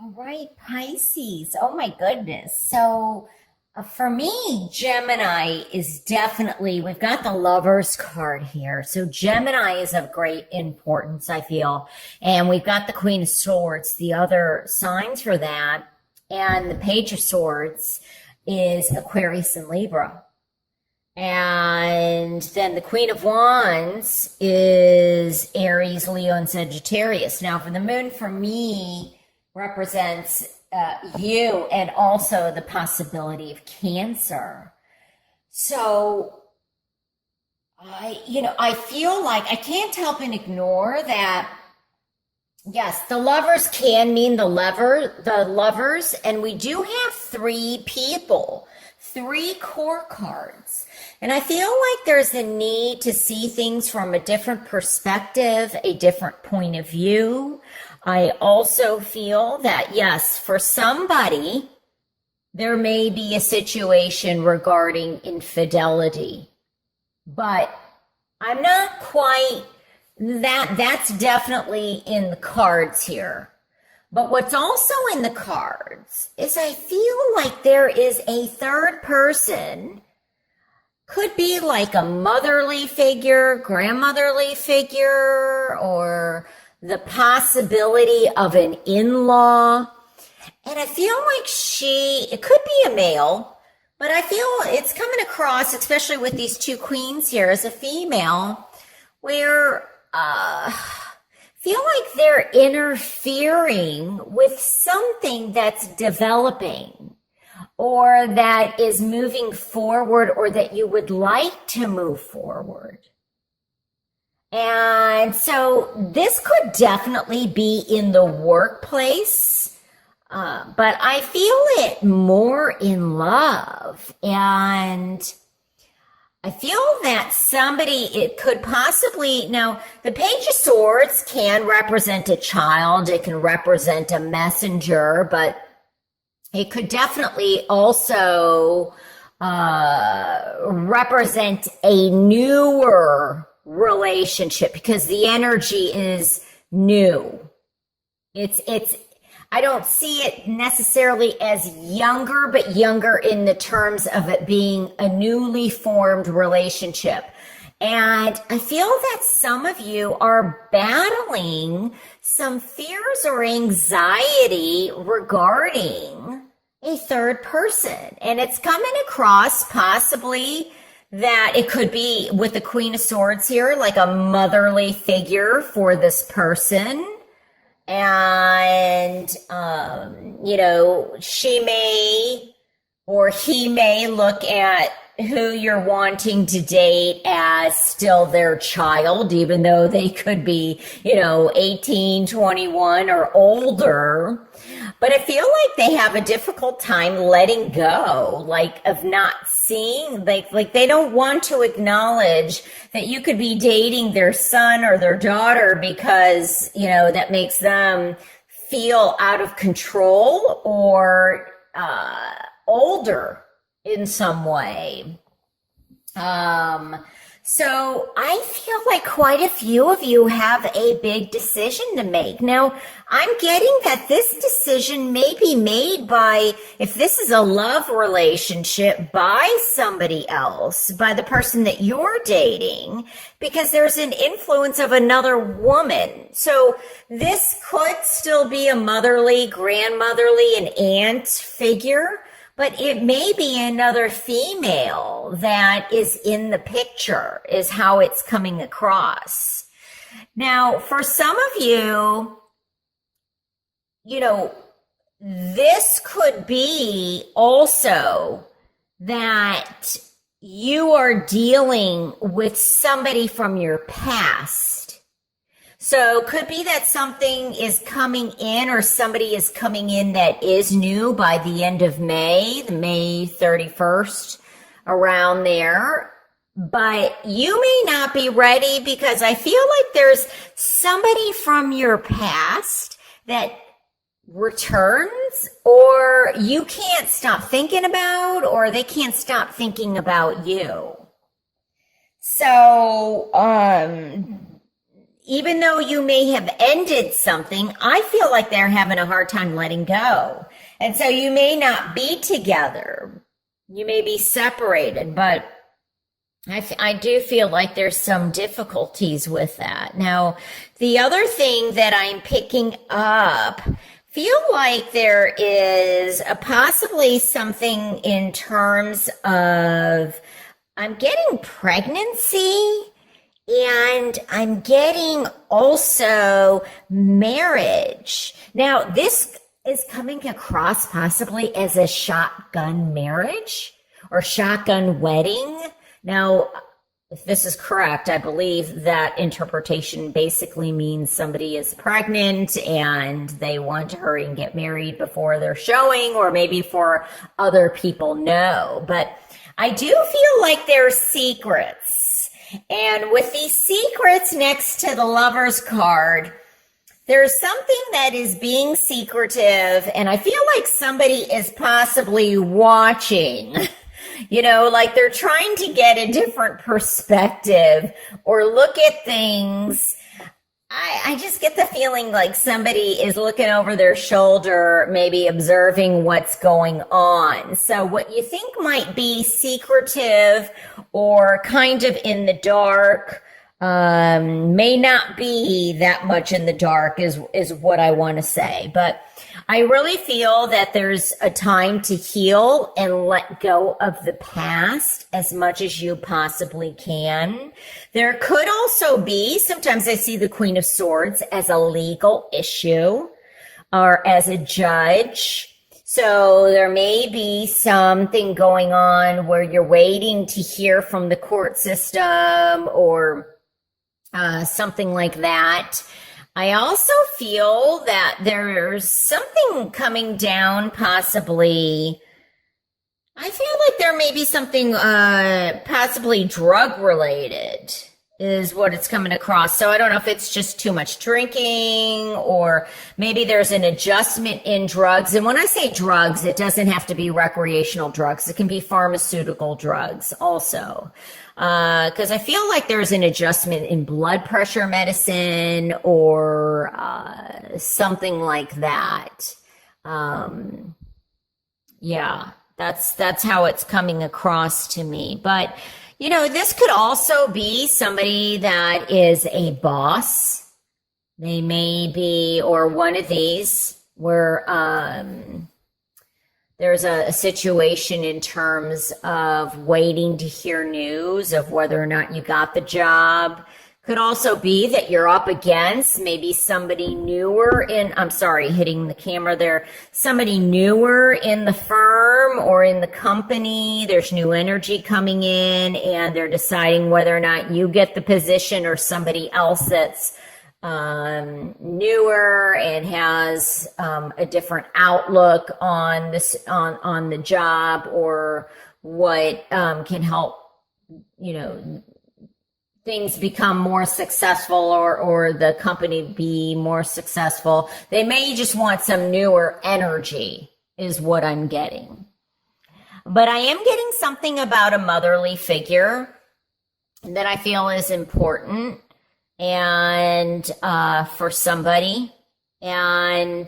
All right, Pisces. Oh my goodness. So for me, Gemini is definitely, we've got the Lovers card here. So Gemini is of great importance, I feel. And we've got the Queen of Swords, the other signs for that. And the Page of Swords is Aquarius and Libra. And then the Queen of Wands is Aries, Leo, and Sagittarius. Now, for the moon, for me, represents you and also the possibility of Cancer. So, I feel like I can't help and ignore that. Yes, the lovers can mean the lovers, and we do have three people, three core cards. And I feel like there's a need to see things from a different perspective, a different point of view. I also feel that, yes, for somebody, there may be a situation regarding infidelity, but I'm not quite that's definitely in the cards here. But what's also in the cards is I feel like there is a third person, could be like a motherly figure, grandmotherly figure, or the possibility of an in-law. And I feel like it could be a male, but I feel it's coming across, especially with these two queens here, as a female, where feel like they're interfering with something that's developing or that is moving forward or that you would like to move forward. And so this could definitely be in the workplace, but I feel it more in love. And I feel that it could possibly, now the Page of Swords can represent a child, it can represent a messenger, but it could definitely also represent a newer relationship because the energy is new. I don't see it necessarily as younger, but younger in the terms of it being a newly formed relationship. And I feel that some of you are battling some fears or anxiety regarding a third person. And it's coming across possibly that it could be with the Queen of Swords here, like a motherly figure for this person. And, she may or he may look at who you're wanting to date as still their child, even though they could be, 18, 21 or older. But I feel like they have a difficult time letting go, of not seeing, like they don't want to acknowledge that you could be dating their son or their daughter because, that makes them feel out of control or older in some way. So I feel like quite a few of you have a big decision to make. Now, I'm getting that this decision may be made if this is a love relationship, by somebody else, by the person that you're dating, because there's an influence of another woman. So this could still be a motherly, grandmotherly, an aunt figure, but it may be another female that is in the picture, is how it's coming across. Now, for some of you, this could be also that you are dealing with somebody from your past. So could be that something is coming in or somebody is coming in that is new by the end of May, the May 31st, around there. But you may not be ready because I feel like there's somebody from your past that returns or you can't stop thinking about or they can't stop thinking about you. So, even though you may have ended something, I feel like they're having a hard time letting go. And so you may not be together. You may be separated, but I do feel like there's some difficulties with that. Now, the other thing that I'm picking up, feel like there is possibly something in terms of, I'm getting pregnancy and I'm getting also marriage. Now, this is coming across possibly as a shotgun marriage or shotgun wedding. Now, if this is correct, I believe that interpretation basically means somebody is pregnant and they want to hurry and get married before they're showing, or maybe before other people know. But I do feel like there's secrets. And with these secrets next to the Lover's card, there's something that is being secretive, and I feel like somebody is possibly watching. You know, like they're trying to get a different perspective or look at things. I just get the feeling like somebody is looking over their shoulder, maybe observing what's going on. So what you think might be secretive or kind of in the dark may not be that much in the dark is what I want to say. But I really feel that there's a time to heal and let go of the past as much as you possibly can. There could also be, sometimes I see the Queen of Swords as a legal issue or as a judge. So there may be something going on where you're waiting to hear from the court system or something like that. I also feel that there's something coming down, possibly. I feel like there may be something possibly drug related is what it's coming across. So I don't know if it's just too much drinking or maybe there's an adjustment in drugs. And when I say drugs, it doesn't have to be recreational drugs. It can be pharmaceutical drugs also. Because I feel like there's an adjustment in blood pressure medicine or something like that. Yeah, that's how it's coming across to me. But, you know, this could also be somebody that is a boss. They may be, or one of these where there's a situation in terms of waiting to hear news of whether or not you got the job. Could also be that you're up against maybe somebody newer in, I'm sorry, hitting the camera there, somebody newer in the firm or in the company. There's new energy coming in and they're deciding whether or not you get the position or somebody else that's newer and has a different outlook on this on the job or what can help, you know, things become more successful or the company be more successful. They may just want some newer energy is what I'm getting. But I am getting something about a motherly figure that I feel is important and for somebody, and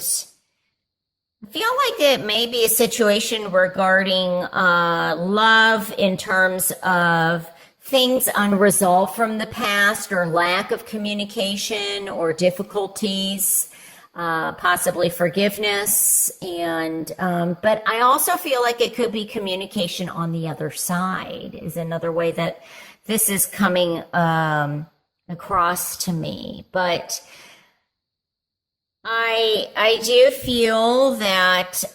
I feel like it may be a situation regarding love in terms of things unresolved from the past or lack of communication or difficulties, possibly forgiveness, and but I also feel like it could be communication on the other side is another way that this is coming across to me. But I do feel that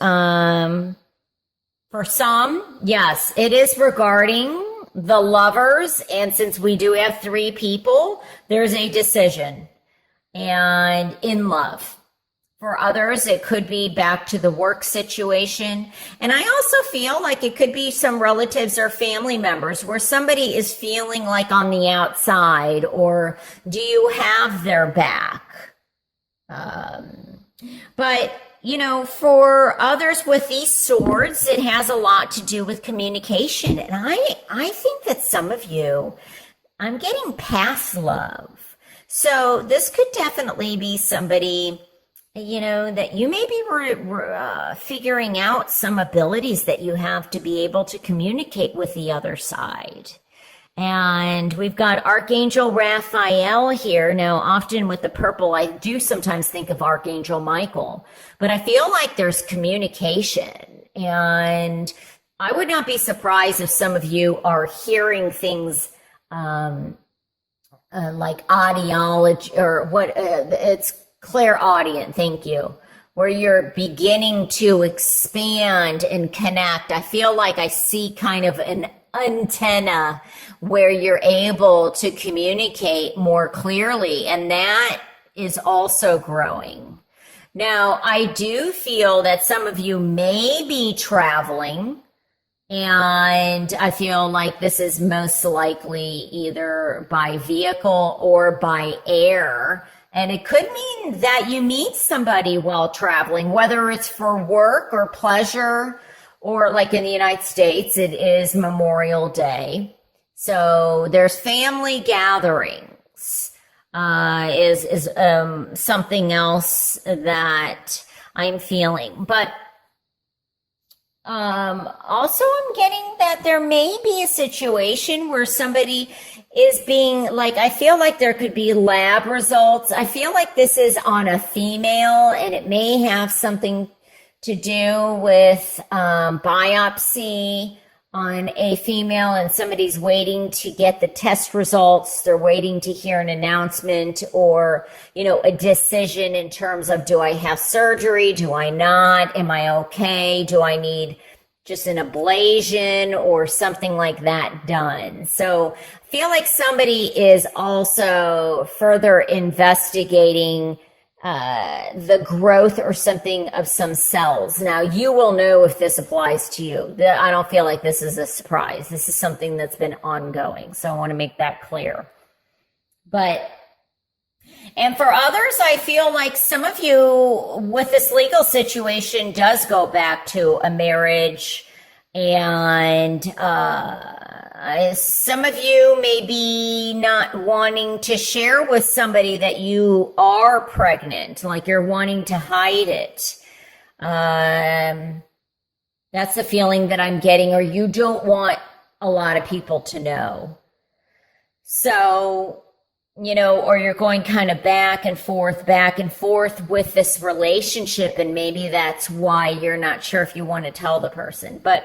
for some, yes, it is regarding the Lovers, and since we do have 3 people, there's a decision and in love. For others, it could be back to the work situation. And I also feel like it could be some relatives or family members where somebody is feeling like on the outside, or do you have their back? But, you know, for others with these swords, it has a lot to do with communication. And I think that some of you, I'm getting past love. So this could definitely be somebody, that you may be figuring out some abilities that you have to be able to communicate with the other side. And we've got Archangel Raphael here. Now, often with the purple, I do sometimes think of Archangel Michael, but I feel like there's communication. And I would not be surprised if some of you are hearing things like audiology or it's clairaudient, thank you, where you're beginning to expand and connect. I feel like I see kind of an antenna where you're able to communicate more clearly, and that is also growing. Now, I do feel that some of you may be traveling, and I feel like this is most likely either by vehicle or by air. And it could mean that you meet somebody while traveling, whether it's for work or pleasure, or like in the United States, it is Memorial Day. So there's family gatherings, is something else that I'm feeling. But also I'm getting that there may be a situation where somebody is being like, I feel like there could be lab results. I feel like this is on a female, and it may have something to do with biopsy on a female, and somebody's waiting to get the test results. They're waiting to hear an announcement or, a decision in terms of, do I have surgery? Do I not? Am I okay? Do I need just an ablation or something like that done? So I feel like somebody is also further investigating the growth or something of some cells. Now, you will know if this applies to you. I don't feel like this is a surprise. This is something that's been ongoing. So I want to make that clear. And for others, I feel like some of you with this legal situation does go back to a marriage, and some of you may be not wanting to share with somebody that you are pregnant, like you're wanting to hide it. That's the feeling that I'm getting, or you don't want a lot of people to know. So, or you're going kind of back and forth with this relationship, and maybe that's why you're not sure if you want to tell the person. But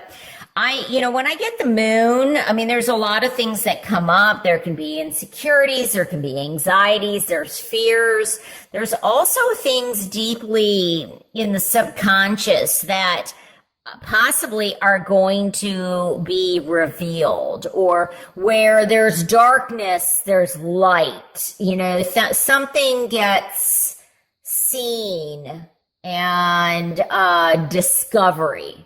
when I get the moon, there's a lot of things that come up. There can be insecurities, there can be anxieties, there's fears. There's also things deeply in the subconscious that possibly are going to be revealed, or where there's darkness, there's light. Something gets seen, and discovery.